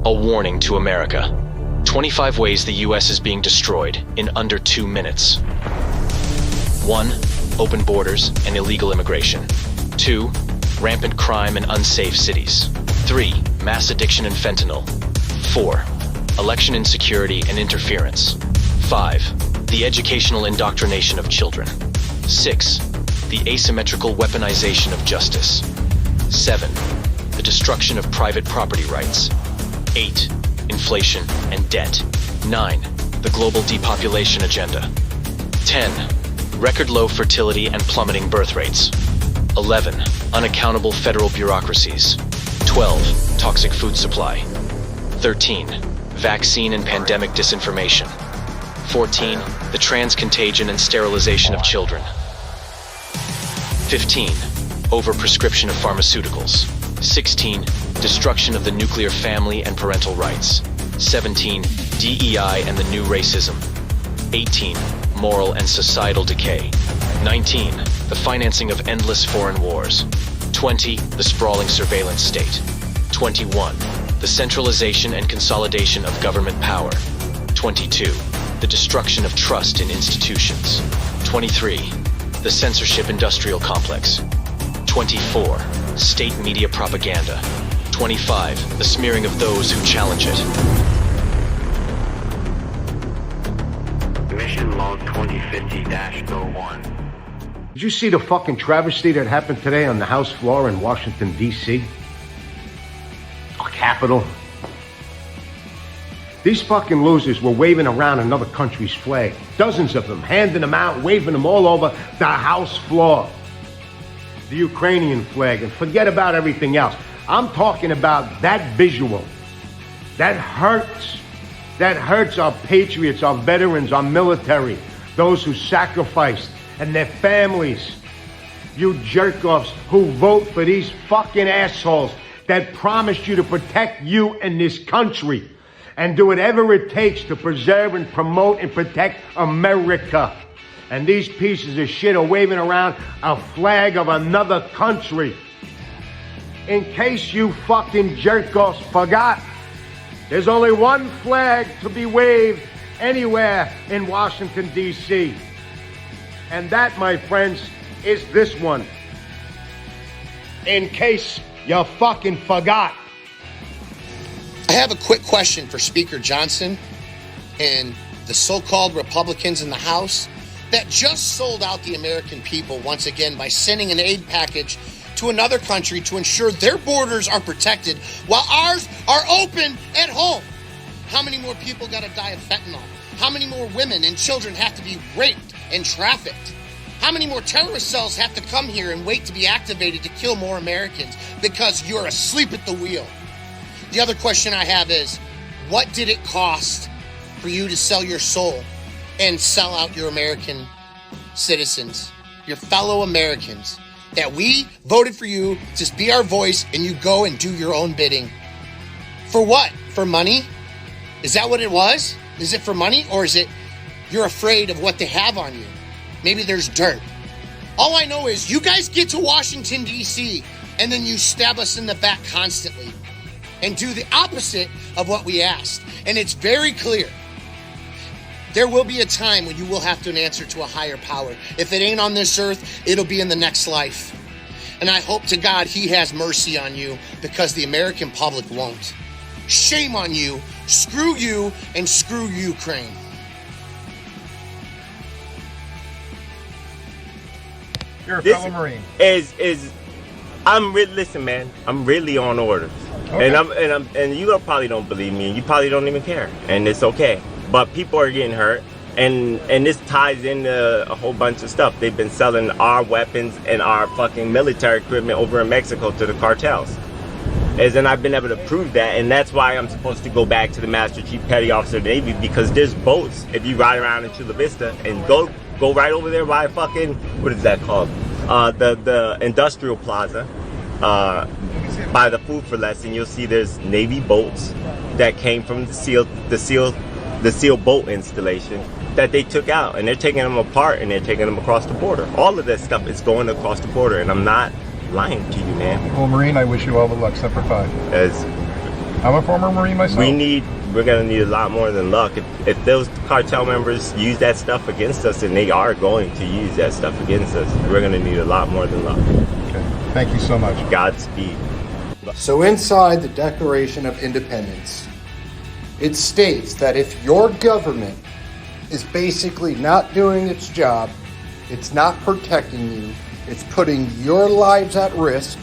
A warning to America. 25 ways the US is being destroyed in under 2 minutes. 1. Open borders and illegal immigration. 2. Rampant crime in unsafe cities. 3. Mass addiction and fentanyl. 4. Election insecurity and interference. 5. The educational indoctrination of children. 6. The asymmetrical weaponization of justice. 7. The destruction of private property rights. 8. Inflation and debt. 9. The global depopulation agenda. 10. Record low fertility and plummeting birth rates. 11. Unaccountable federal bureaucracies. 12. Toxic food supply. 13. Vaccine and pandemic disinformation. 14. The trans-contagion and sterilization of children. 15. Overprescription of pharmaceuticals. 16. Destruction of the nuclear family and parental rights. 17. DEI and the new racism. 18. Moral and societal decay. 19. The financing of endless foreign wars. 20. The sprawling surveillance state. 21. The centralization and consolidation of government power. 22. The destruction of trust in institutions. 23. The censorship industrial complex. 24. State media propaganda. 25. The smearing of those who challenge it. Mission log 2050-01. Did you see the fucking travesty that happened today on the House floor in Washington, D.C.? Our capital. These fucking losers were waving around another country's flag. Dozens of them, handing them out, waving them all over the House floor. The Ukrainian flag, and forget about everything else. I'm talking about that visual. That hurts. That hurts our patriots, our veterans, our military, those who sacrificed, and their families. You jerk-offs who vote for these fucking assholes that promised you to protect you and this country and do whatever it takes to preserve and promote and protect America. And these pieces of shit are waving around a flag of another country. In case you fucking jerk-offs forgot, there's only one flag to be waved anywhere in Washington, D.C. And that, my friends, is this one. In case you fucking forgot. I have a quick question for Speaker Johnson and the so-called Republicans in the House that just sold out the American people once again by sending an aid package to another country to ensure their borders are protected while ours are open at home. How many more people got to die of fentanyl? How many more women and children have to be raped and trafficked? How many more terrorist cells have to come here and wait to be activated to kill more Americans because you're asleep at the wheel? The other question I have is, what did it cost for you to sell your soul and sell out your American citizens, your fellow Americans, that we voted for you to be our voice and you go and do your own bidding? For what? For money? Is that what it was? Is it for money, or is it you're afraid of what they have on you? Maybe there's dirt. All I know is you guys get to Washington, D.C., and then you stab us in the back constantly and do the opposite of what we asked. And it's very clear. There will be a time when you will have to answer to a higher power. If it ain't on this earth, it'll be in the next life. And I hope to God he has mercy on you, because the American public won't. Shame on you. Screw you, and screw Ukraine. You're a fellow Marine. Listen, man, I'm really on orders. Okay. And you probably don't believe me, and you probably don't even care, and it's okay. But people are getting hurt, and this ties into a whole bunch of stuff. They've been selling our weapons and our fucking military equipment over in Mexico to the cartels. And I've been able to prove that, and that's why I'm supposed to go back to the Master Chief Petty Officer of the Navy, because there's boats. If you ride around in Chula Vista and go right over there by fucking, what is that called? The industrial plaza, by the Food for Less, and you'll see there's Navy boats that came from the SEAL boat installation that they took out, and they're taking them apart and they're taking them across the border. All of that stuff is going across the border, and I'm not lying to you, man. Well, Marine, I wish you all the luck. Semper Fi. I'm a former Marine myself. We're gonna need a lot more than luck. If those cartel members use that stuff against us, and they are going to use that stuff against us, we're gonna need a lot more than luck. Okay. Thank you so much. Godspeed. So inside the Declaration of Independence, it states that if your government is basically not doing its job, it's not protecting you, it's putting your lives at risk,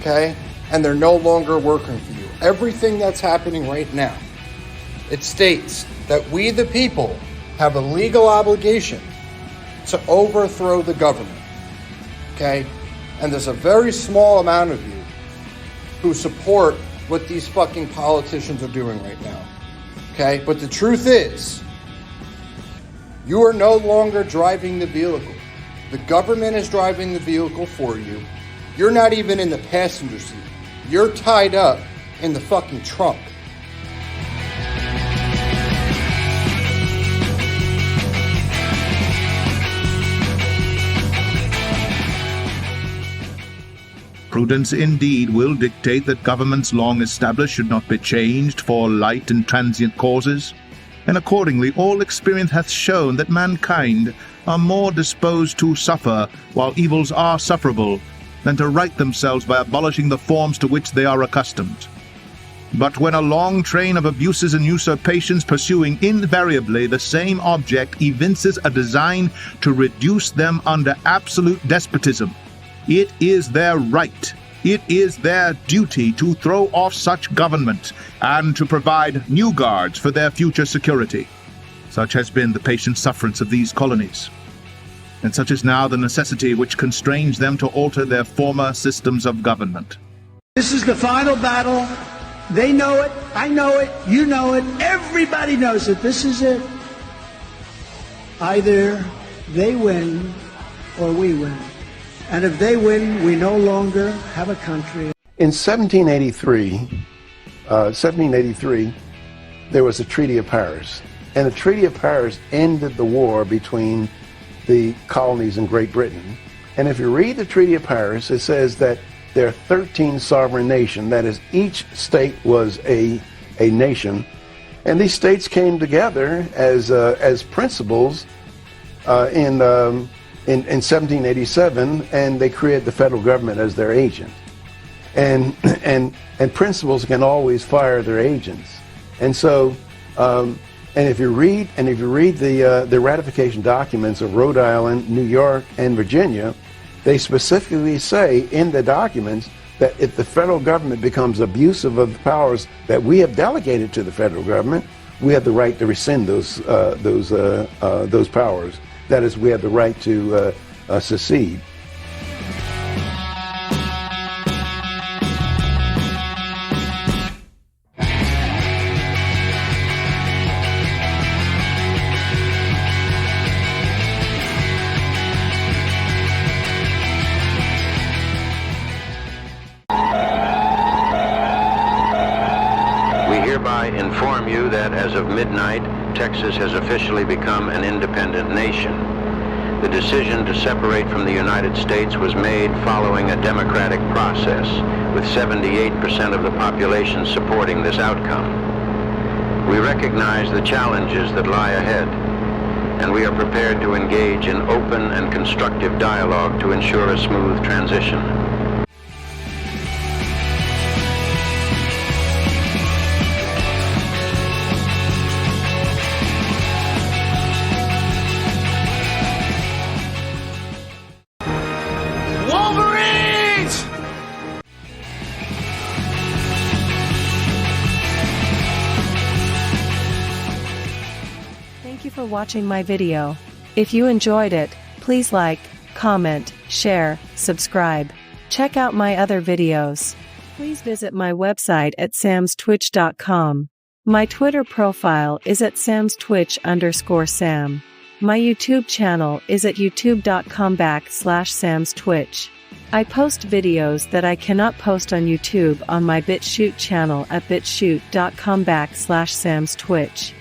okay, and they're no longer working for you. Everything that's happening right now, it states that we the people have a legal obligation to overthrow the government, okay? And there's a very small amount of you who support what these fucking politicians are doing right now, okay? But the truth is, you are no longer driving the vehicle. The government is driving the vehicle for you. You're not even in the passenger seat. You're tied up in the fucking trunk. Prudence indeed will dictate that governments long established should not be changed for light and transient causes, and accordingly all experience hath shown that mankind are more disposed to suffer while evils are sufferable than to right themselves by abolishing the forms to which they are accustomed. But when a long train of abuses and usurpations pursuing invariably the same object evinces a design to reduce them under absolute despotism, it is their right, it is their duty to throw off such government and to provide new guards for their future security. Such has been the patient sufferance of these colonies, and such is now the necessity which constrains them to alter their former systems of government. This is the final battle. They know it, I know it, you know it, everybody knows it. This is it. Either they win or we win. And if they win, we no longer have a country. In 1783, there was a Treaty of Paris. And the Treaty of Paris ended the war between the colonies in Great Britain. And if you read the Treaty of Paris, it says that there are 13 sovereign nations. That is, each state was a nation. And these states came together as principals in 1787, and they created the federal government as their agent. And principals can always fire their agents. And so, and if you read the ratification documents of Rhode Island, New York, and Virginia, they specifically say in the documents that if the federal government becomes abusive of the powers that we have delegated to the federal government, we have the right to rescind those powers. That is, we have the right to secede. We hereby inform you that as of midnight, Texas has officially become an independent nation. The decision to separate from the United States was made following a democratic process, with 78% of the population supporting this outcome. We recognize the challenges that lie ahead, and we are prepared to engage in open and constructive dialogue to ensure a smooth transition. Wolverines! Thank you for watching my video. If you enjoyed it, please like, comment, share, subscribe. Check out my other videos. Please visit my website at SamsTwitch.com. My Twitter profile is at SamsTwitch_Sam. My YouTube channel is at youtube.com/SamsTwitch. I post videos that I cannot post on YouTube on my BitChute channel at bitchute.com/SamsTwitch.